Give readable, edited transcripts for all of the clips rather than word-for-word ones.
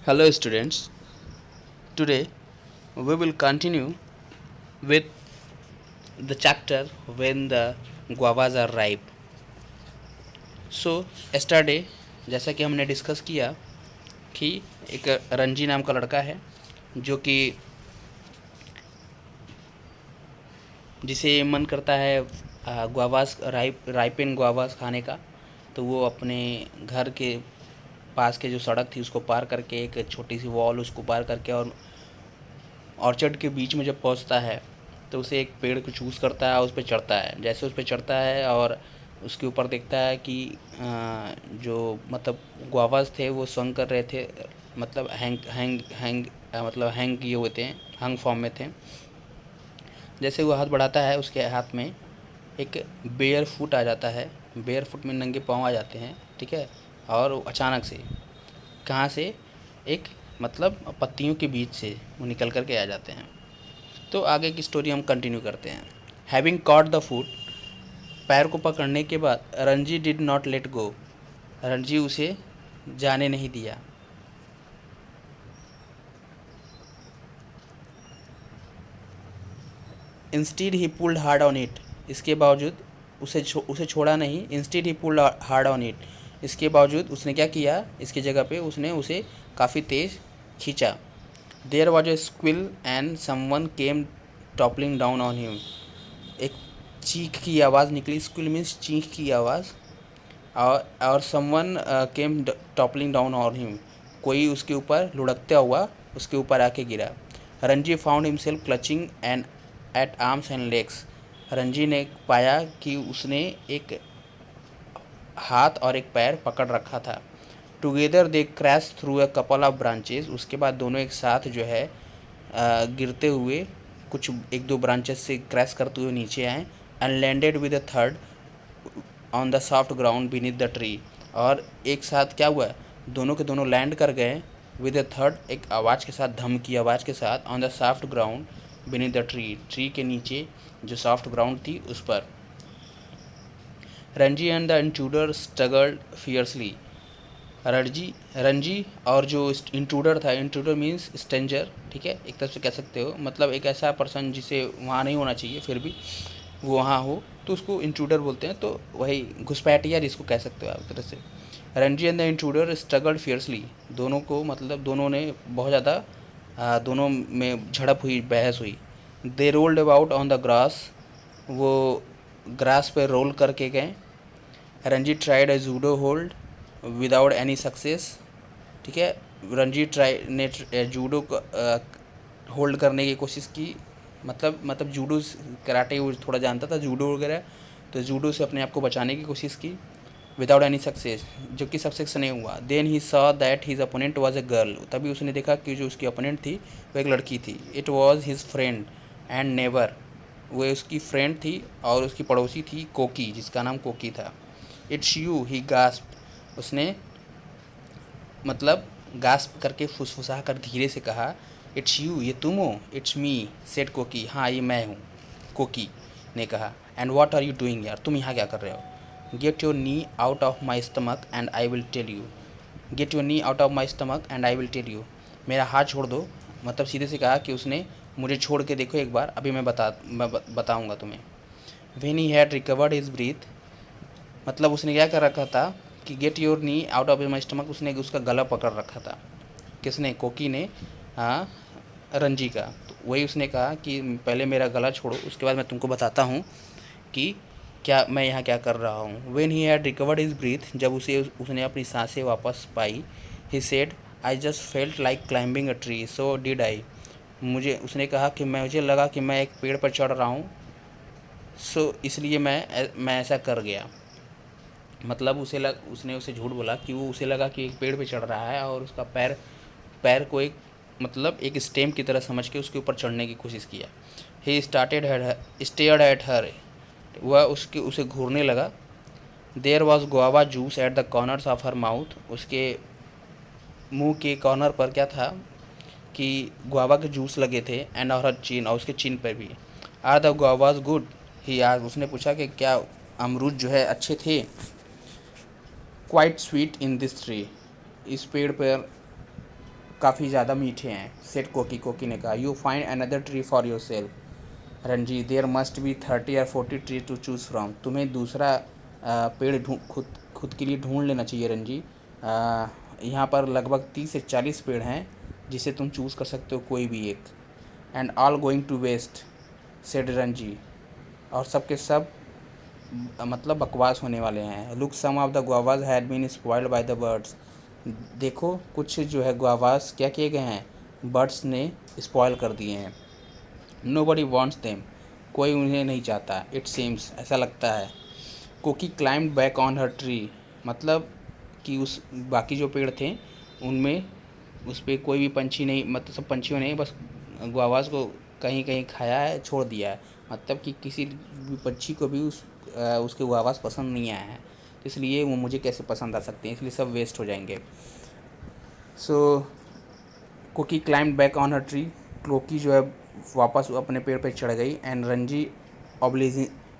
Hello, students. Today we will continue with the chapter when the guavas are ripe. So, yesterday जैसा कि हमने discuss किया कि एक रंजी नाम का लड़का है जो कि जिसे मन करता है गुआवास राइपेन गुआवास खाने का। तो वो अपने घर के पास के जो सड़क थी उसको पार करके एक छोटी सी वॉल उसको पार करके और ऑर्चर्ड के बीच में जब पहुंचता है तो उसे एक पेड़ को चूज़ करता है और उस पर चढ़ता है। जैसे उस पर चढ़ता है और उसके ऊपर देखता है कि जो मतलब गुआवास थे वो स्वंग कर रहे थे, मतलब हैंग हैंग हैंग मतलब हैंग किए हुए थे, हंग फॉर्म में थे। जैसे वो हाथ बढ़ाता है उसके हाथ में एक बेयर फुट आ जाता है। बेयर फुट में नंगे पाँव आ जाते हैं, ठीक है। और अचानक से कहाँ से एक मतलब पत्तियों के बीच से वो निकल कर के आ जाते हैं। तो आगे की स्टोरी हम कंटिन्यू करते हैं। हैविंग कॉट द फूट, पैर को पकड़ने के बाद Ranji did not let go, Ranji उसे जाने नहीं दिया। Instead he pulled hard on it, इसके बावजूद उसे छोड़ा नहीं। Instead he pulled hard on it, इसके बावजूद उसने क्या किया, इसकी जगह पे उसने उसे काफ़ी तेज़ खींचा। There was a squeal and someone came toppling down on him, एक चीख की आवाज़ निकली। स्क्विल मीन्स चीख की आवाज़। और someone came toppling down on him, कोई उसके ऊपर लुढ़कता हुआ उसके ऊपर आके गिरा। Ranji found himself clutching and at arms and legs, Ranji ने पाया कि उसने एक हाथ और एक पैर पकड़ रखा था। Together they crash through a couple of branches, उसके बाद दोनों एक साथ जो है गिरते हुए कुछ एक दो ब्रांचेस से क्रैश करते हुए नीचे आए। And landed with a third on the soft ground beneath the tree, और एक साथ क्या हुआ, दोनों के दोनों लैंड कर गए विद अ थर्ड, एक आवाज़ के साथ, धम की आवाज़ के साथ, on the soft ground beneath the tree, tree के नीचे जो सॉफ्ट ग्राउंड थी उस पर। Ranji and the intruder struggled fiercely, Ranji Ranji और जो इंट्रूडर था, इंट्रूडर मीन्स स्ट्रेंजर, ठीक है, एक तरह से कह सकते हो, मतलब एक ऐसा पर्सन जिसे वहाँ नहीं होना चाहिए फिर भी वो वहाँ हो तो उसको इंट्रूडर बोलते हैं। तो वही घुसपैठिया जिसको कह सकते हो आप एक तरह से। Ranji and the intruder struggled fiercely, दोनों को मतलब दोनों ने बहुत ज़्यादा दोनों में झड़प हुई, बहस हुई। दे rolled about on the grass, वो ग्रास पे रोल करके गए। Ranji tried a judo hold without any success, ठीक है। रणजी ट्राई ने जूडो को होल्ड करने की कोशिश की, मतलब जूडो कराटे वो थोड़ा जानता था जूडो वगैरह, तो जूडो से अपने आप को बचाने की कोशिश की विदाउट एनी सक्सेस, जो कि सक्सेस नहीं हुआ। Then he saw that his opponent was a girl, तभी उसने देखा कि जो उसकी अपोनेंट थी वो एक लड़की थी। It was his friend and never, वो उसकी फ्रेंड थी और उसकी पड़ोसी थी कोकी, जिसका नाम कोकी था। इट्स यू ही गास्प, उसने मतलब गास्प करके फुसफुसा कर धीरे से कहा। इट्स यू, ये तुम हो। इट्स मी सेड कोकी, हाँ ये मैं हूँ, कोकी ने कहा। And what are you doing, यार तुम यहाँ क्या कर रहे हो। Get your knee out of my stomach and I will tell you, get your knee out of my stomach and I will tell you, मेरा हाथ छोड़ दो, मतलब सीधे से कहा कि उसने मुझे छोड़ के देखो एक बार, अभी मैं बताऊँगा तुम्हें। When he had recovered his breath, मतलब उसने क्या कर रखा था कि get your knee out of my stomach, उसने उसका गला पकड़ रखा था। किसने, कोकी ने, हाँ, रंजी का। तो वही उसने कहा कि पहले मेरा गला छोड़ो, उसके बाद मैं तुमको बताता हूँ कि क्या मैं यहाँ क्या कर रहा हूँ। When he had recovered his breath, जब उसने अपनी सांसें वापस पाई, he said I just felt like climbing a tree so did I, उसने कहा कि मुझे लगा कि मैं एक पेड़ पर चढ़ रहा हूँ, सो इसलिए मैं ऐसा कर गया। मतलब उसने उसे झूठ बोला कि वो उसे लगा कि एक पेड़ पे चढ़ रहा है और उसका पैर पैर को एक मतलब एक स्टेम की तरह समझ के उसके ऊपर चढ़ने की कोशिश किया। ही स्टेयर्ड एट हर, वह उसे घूरने लगा। There was guava juice at the corners of her mouth, उसके मुंह के कॉर्नर पर क्या था कि गुआवा के जूस लगे थे। एंड और हर चिन, और उसके चिन पर भी। आर द गुआवाज गुड, ही आज उसने पूछा कि क्या अमरूद जो है अच्छे थे। Quite sweet in this tree, इस पेड़ पर काफ़ी ज़्यादा मीठे हैं। सेड कोकी, कोकी ने कहा। You find another tree for yourself Ranji, there must be 30 or 40 tree to choose from. तुम्हें दूसरा पेड़ खुद के लिए ढूंढ लेना चाहिए रंजी। यहाँ पर लगभग 30 से 40 पेड़ हैं जिसे तुम चूज़ कर सकते हो कोई भी एक। And all going to waste said Ranji, और सब के सब मतलब बकवास होने वाले हैं। Look, some of the guavas had been spoiled by the birds. देखो कुछ जो है गुआवाज क्या किए गए हैं, बर्ड्स ने स्पॉइल कर दिए हैं। नो बडी वॉन्ट्स देम, कोई उन्हें नहीं चाहता। इट सीम्स, ऐसा लगता है। कोकी climbed back on her tree, मतलब कि उस बाकी जो पेड़ थे उनमें उस पर कोई भी पंछी नहीं, मतलब सब पंछियों ने बस गुआवाज को कहीं कहीं खाया है, छोड़ दिया है। मतलब कि किसी भी पंछी को भी उसके गुआवाज पसंद नहीं आया है, इसलिए वो मुझे कैसे पसंद आ सकते हैं, इसलिए सब वेस्ट हो जाएंगे। सो कोकी climbed back on her tree, कोकी जो है वापस अपने पेड़ पे चढ़ गई। And Ranji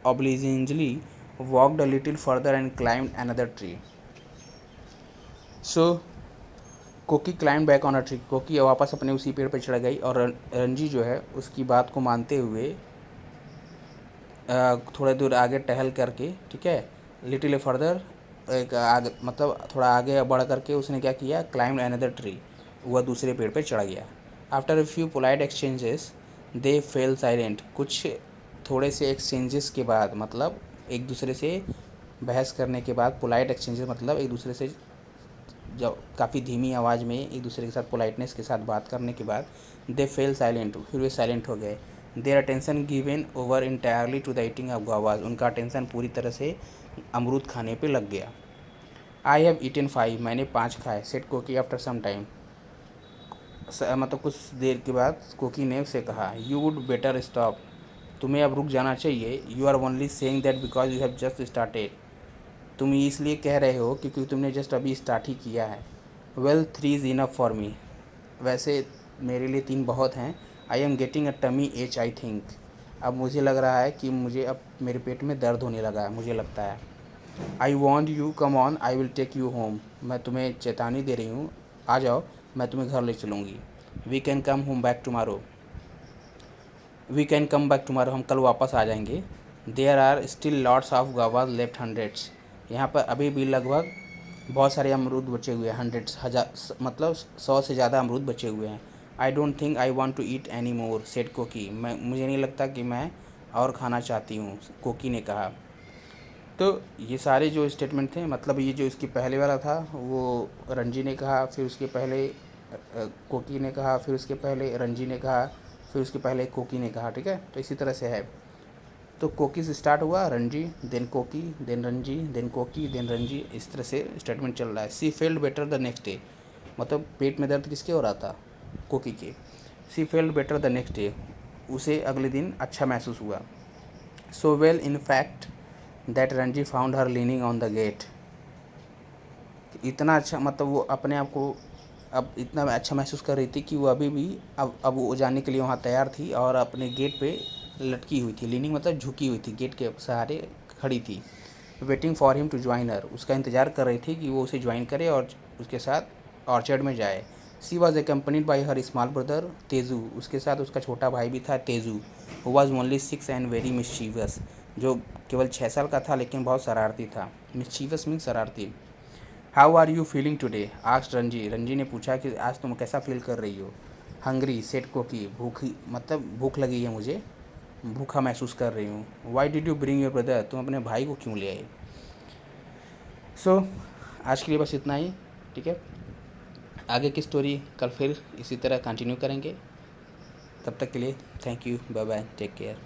obligingly walked a little further and climbed another tree. So कोकी climb back on a tree, कोकी वापस अपने उसी पेड़ पर चढ़ गई और रंजी जो है उसकी बात को मानते हुए थोड़ा दूर आगे टहल करके, ठीक है, लिटिल फर्दर, एक आगे मतलब थोड़ा आगे बढ़ करके उसने क्या किया, क्लाइंब अनदर ट्री, वह दूसरे पेड़ पर चढ़ गया। After a few polite exchanges they fail silent, कुछ थोड़े से एक्सचेंजेस के बाद, मतलब एक दूसरे से बहस करने के बाद, पोलाइट एक्सचेंजेस मतलब एक दूसरे से जब काफ़ी धीमी आवाज़ में एक दूसरे के साथ पोलाइटनेस के साथ बात करने के बाद, दे फेल साइलेंट, फिर वे साइलेंट हो गए। Their attention given over entirely to the eating of guavas, उनका अटेंशन पूरी तरह से अमरूद खाने पे लग गया। आई हैव ईटन 5, मैंने 5 खाए। सेड कोकी आफ्टर सम टाइम, मतलब कुछ देर के बाद कोकी ने उसे कहा। यू वुड बेटर स्टॉप, तुम्हें अब रुक जाना चाहिए। You are only saying that because you have just started, तुम इसलिए कह रहे हो क्योंकि तुमने जस्ट अभी स्टार्ट ही किया है। Well 3 is enough for me, वैसे मेरे लिए 3 बहुत हैं। I am getting a tummy ache I think, अब मुझे लग रहा है कि मुझे अब मेरे पेट में दर्द होने लगा है, मुझे लगता है। I want you come on, I will take you home, मैं तुम्हें चेतावनी दे रही हूँ, आ जाओ, मैं तुम्हें घर ले चलूँगी। We can come home back tomorrow, we can come back tomorrow, हम कल वापस आ जाएंगे। There are still lots of guavas left, hundreds, यहाँ पर अभी भी लगभग बहुत सारे अमरूद बचे हुए हैं, हंड्रेड्स, हज़ार, मतलब 100 से ज़्यादा अमरूद बचे हुए हैं। I don't think I want to eat any more said Koki, मुझे नहीं लगता कि मैं और खाना चाहती हूँ, कोकी ने कहा। तो ये सारे जो स्टेटमेंट थे, मतलब ये जो इसकी पहले वाला था वो रंजी ने कहा, फिर उसके पहले कोकी ने कहा, फिर उसके पहले रंजी ने कहा, फिर उसके पहले कोकी ने कहा, ठीक है। तो इसी तरह से है। तो कोकी से स्टार्ट हुआ, Ranji, then Koki, then Ranji, then Koki, then Ranji, इस तरह से स्टेटमेंट चल रहा है। She felt better the next day, मतलब पेट में दर्द किसके हो रहा था, कोकी के। She felt better the next day, उसे अगले दिन अच्छा महसूस हुआ। So well in fact that Ranji found her leaning on the gate, इतना अच्छा, मतलब वो अपने आप को अब इतना अच्छा महसूस कर रही थी कि वो अभी भी अब वो जाने के लिए वहाँ तैयार थी और अपने गेट पे लटकी हुई थी। लीनिंग मतलब झुकी हुई थी, गेट के सहारे खड़ी थी। Waiting for him to join her, उसका इंतज़ार कर रही थी कि वो उसे ज्वाइन करे और उसके साथ ऑर्चर्ड में जाए। She was accompanied by her small brother Teju, उसके साथ उसका छोटा भाई भी था Teju. Who was only 6 and very mischievous, जो केवल 6 साल का था लेकिन बहुत शरारती था। मिस्चीवस मीन शरारती। How are you feeling today asked Ranji, Ranji ने पूछा कि आज तुम कैसा फील कर रही हो। हंग्री सेड कोकी, भूखी, मतलब भूख लगी है मुझे, भूखा महसूस कर रही हूँ। Why did you bring your brother, तुम अपने भाई को क्यों ले आए। सो आज के लिए बस इतना ही, ठीक है। आगे की स्टोरी कल फिर इसी तरह कंटिन्यू करेंगे। तब तक के लिए thank you, bye bye, take care.